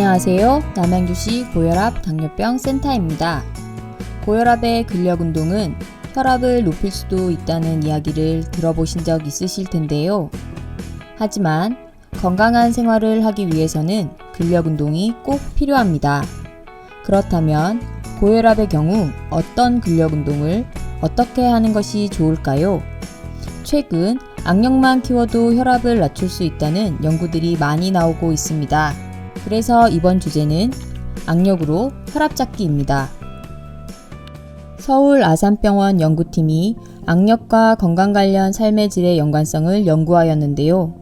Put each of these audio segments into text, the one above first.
안녕하세요. 남양주시 고혈압 당뇨병 센터입니다. 고혈압의 근력 운동은 혈압을 높일 수도 있다는 이야기를 들어보신 적 있으실 텐데요. 하지만 건강한 생활을 하기 위해서는 근력 운동이 꼭 필요합니다. 그렇다면 고혈압의 경우 어떤 근력 운동을 어떻게 하는 것이 좋을까요? 최근 악력만 키워도 혈압을 낮출 수 있다는 연구들이 많이 나오고 있습니다. 그래서 이번 주제는 악력으로 혈압 잡기입니다. 서울 아산병원 연구팀이 악력과 건강 관련 삶의 질의 연관성을 연구하였는데요.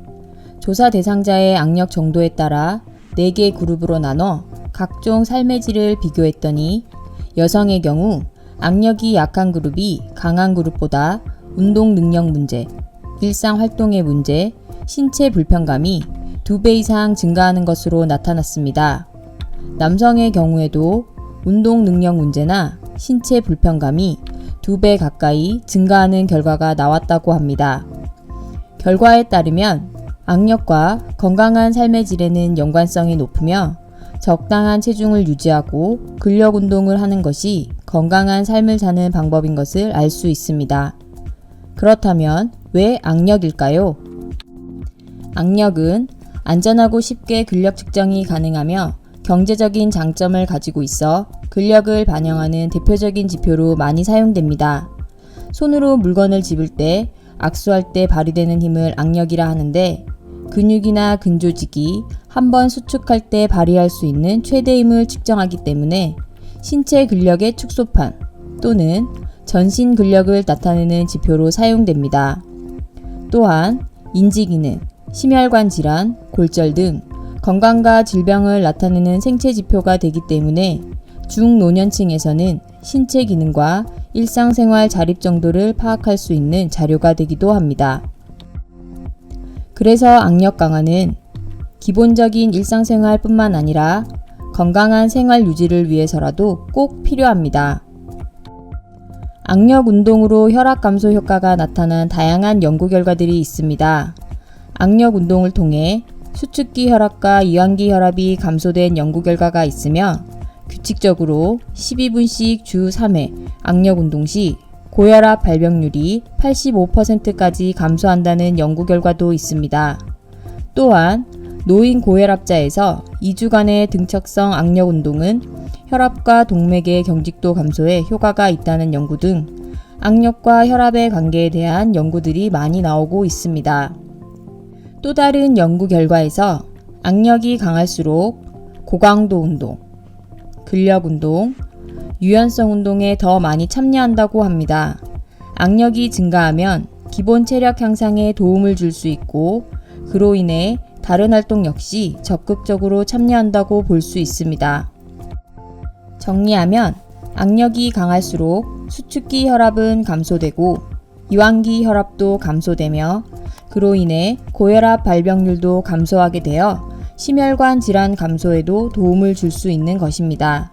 조사 대상자의 악력 정도에 따라 4개 그룹으로 나눠 각종 삶의 질을 비교했더니 여성의 경우 악력이 약한 그룹이 강한 그룹보다 운동 능력 문제, 일상 활동의 문제, 신체 불편감이 2배 이상 증가하는 것으로 나타났습니다. 남성의 경우에도 운동 능력 문제나 신체 불편감이 2배 가까이 증가하는 결과가 나왔다고 합니다. 결과에 따르면 악력과 건강한 삶의 질에는 연관성이 높으며 적당한 체중을 유지하고 근력 운동을 하는 것이 건강한 삶을 사는 방법인 것을 알 수 있습니다. 그렇다면 왜 악력일까요? 악력은 안전하고 쉽게 근력 측정이 가능하며 경제적인 장점을 가지고 있어 근력을 반영하는 대표적인 지표로 많이 사용됩니다. 손으로 물건을 집을 때, 악수할 때 발휘되는 힘을 악력이라 하는데 근육이나 근조직이 한번 수축할 때 발휘할 수 있는 최대 힘을 측정하기 때문에 신체 근력의 축소판 또는 전신 근력을 나타내는 지표로 사용됩니다. 또한 인지기능, 심혈관 질환, 골절 등 건강과 질병을 나타내는 생체 지표가 되기 때문에 중노년층에서는 신체 기능과 일상생활 자립 정도를 파악할 수 있는 자료가 되기도 합니다. 그래서 악력 강화는 기본적인 일상생활뿐만 아니라 건강한 생활 유지를 위해서라도 꼭 필요합니다. 악력 운동으로 혈압 감소 효과가 나타난 다양한 연구 결과들이 있습니다. 악력 운동을 통해 수축기 혈압과 이완기 혈압이 감소된 연구 결과가 있으며 규칙적으로 12분씩 주 3회 악력 운동 시 고혈압 발병률이 85%까지 감소한다는 연구 결과도 있습니다. 또한 노인 고혈압자에서 2주간의 등척성 악력 운동은 혈압과 동맥의 경직도 감소에 효과가 있다는 연구 등 악력과 혈압의 관계에 대한 연구들이 많이 나오고 있습니다. 또 다른 연구 결과에서 악력이 강할수록 고강도 운동, 근력 운동, 유연성 운동에 더 많이 참여한다고 합니다. 악력이 증가하면 기본 체력 향상에 도움을 줄 수 있고 그로 인해 다른 활동 역시 적극적으로 참여한다고 볼 수 있습니다. 정리하면 악력이 강할수록 수축기 혈압은 감소되고 이완기 혈압도 감소되며 그로 인해 고혈압 발병률도 감소하게 되어 심혈관 질환 감소에도 도움을 줄 수 있는 것입니다.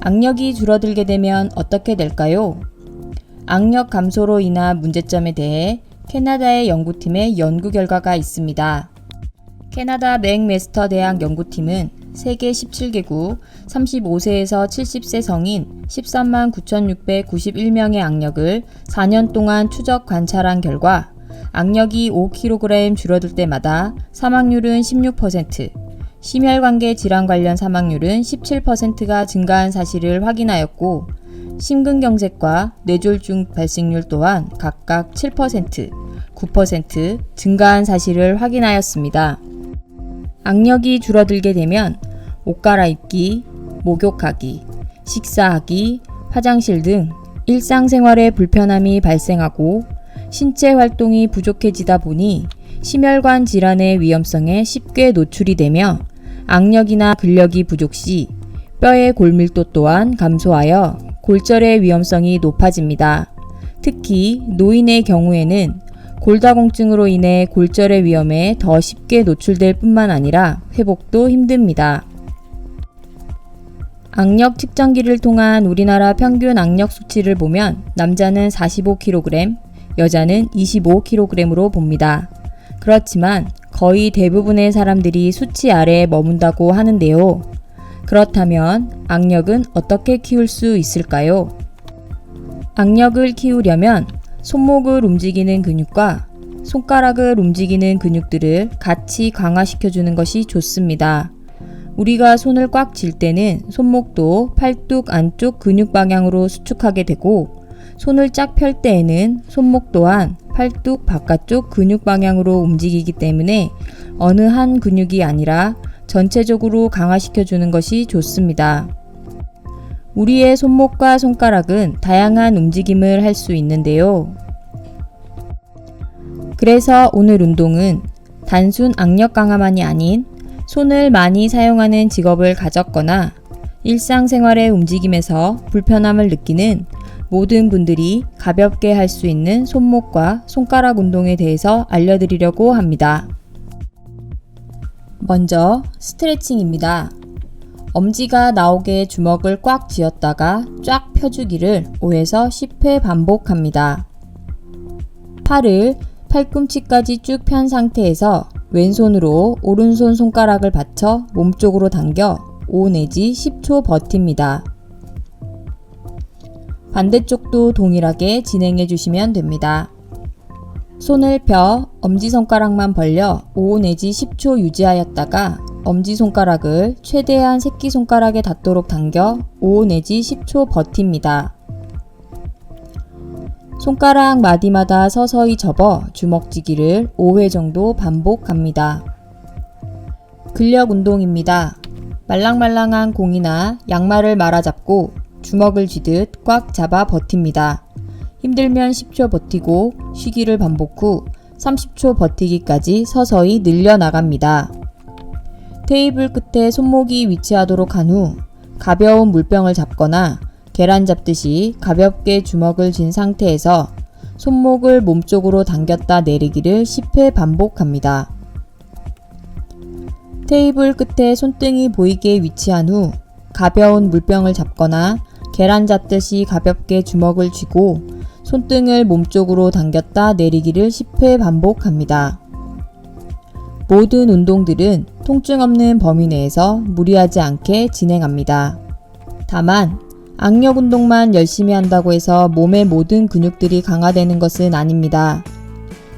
악력이 줄어들게 되면 어떻게 될까요? 악력 감소로 인한 문제점에 대해 캐나다의 연구팀의 연구 결과가 있습니다. 캐나다 맥메스터 대학 연구팀은 세계 17개국 35세에서 70세 성인 13만 9,691명의 악력을 4년 동안 추적 관찰한 결과 악력이 5kg 줄어들 때마다 사망률은 16%, 심혈관계 질환 관련 사망률은 17%가 증가한 사실을 확인하였고 심근경색과 뇌졸중 발생률 또한 각각 7%, 9% 증가한 사실을 확인하였습니다. 악력이 줄어들게 되면 옷 갈아입기, 목욕하기, 식사하기, 화장실 등 일상생활에 불편함이 발생하고 신체 활동이 부족해지다 보니 심혈관 질환의 위험성에 쉽게 노출이 되며 악력이나 근력이 부족 시 뼈의 골밀도 또한 감소하여 골절의 위험성이 높아집니다. 특히 노인의 경우에는 골다공증으로 인해 골절의 위험에 더 쉽게 노출될 뿐만 아니라 회복도 힘듭니다. 악력 측정기를 통한 우리나라 평균 악력 수치를 보면 남자는 45kg, 여자는 25kg으로 봅니다. 그렇지만 거의 대부분의 사람들이 수치 아래에 머문다고 하는데요. 그렇다면 악력은 어떻게 키울 수 있을까요? 악력을 키우려면 손목을 움직이는 근육과 손가락을 움직이는 근육들을 같이 강화시켜주는 것이 좋습니다. 우리가 손을 꽉 쥘 때는 손목도 팔뚝 안쪽 근육 방향으로 수축하게 되고, 손을 쫙 펼 때에는 손목 또한 팔뚝 바깥쪽 근육 방향으로 움직이기 때문에 어느 한 근육이 아니라 전체적으로 강화시켜주는 것이 좋습니다. 우리의 손목과 손가락은 다양한 움직임을 할 수 있는데요. 그래서 오늘 운동은 단순 악력 강화만이 아닌 손을 많이 사용하는 직업을 가졌거나 일상생활의 움직임에서 불편함을 느끼는 모든 분들이 가볍게 할 수 있는 손목과 손가락 운동에 대해서 알려드리려고 합니다. 먼저 스트레칭입니다. 엄지가 나오게 주먹을 꽉 쥐었다가 쫙 펴주기를 5에서 10회 반복합니다. 팔을 팔꿈치까지 쭉 편 상태에서 왼손으로 오른손 손가락을 받쳐 몸쪽으로 당겨 5 내지 10초 버팁니다. 반대쪽도 동일하게 진행해 주시면 됩니다. 손을 펴 엄지손가락만 벌려 5 내지 10초 유지하였다가 엄지손가락을 최대한 새끼손가락에 닿도록 당겨 5 내지 10초 버팁니다. 손가락 마디마다 서서히 접어 주먹쥐기를 5회 정도 반복합니다. 근력 운동입니다. 말랑말랑한 공이나 양말을 말아잡고 주먹을 쥐듯 꽉 잡아 버팁니다. 힘들면 10초 버티고 쉬기를 반복 후 30초 버티기까지 서서히 늘려나갑니다. 테이블 끝에 손목이 위치하도록 한 후 가벼운 물병을 잡거나 계란 잡듯이 가볍게 주먹을 쥔 상태에서 손목을 몸쪽으로 당겼다 내리기를 10회 반복합니다. 테이블 끝에 손등이 보이게 위치한 후 가벼운 물병을 잡거나 계란 잡듯이 가볍게 주먹을 쥐고 손등을 몸쪽으로 당겼다 내리기를 10회 반복합니다. 모든 운동들은 통증 없는 범위 내에서 무리하지 않게 진행합니다. 다만 악력 운동만 열심히 한다고 해서 몸의 모든 근육들이 강화되는 것은 아닙니다.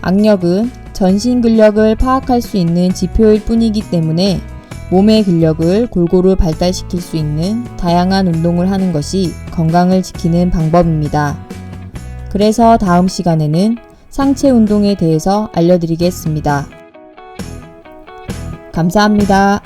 악력은 전신 근력을 파악할 수 있는 지표일 뿐이기 때문에 몸의 근력을 골고루 발달시킬 수 있는 다양한 운동을 하는 것이 건강을 지키는 방법입니다. 그래서 다음 시간에는 상체 운동에 대해서 알려드리겠습니다. 감사합니다.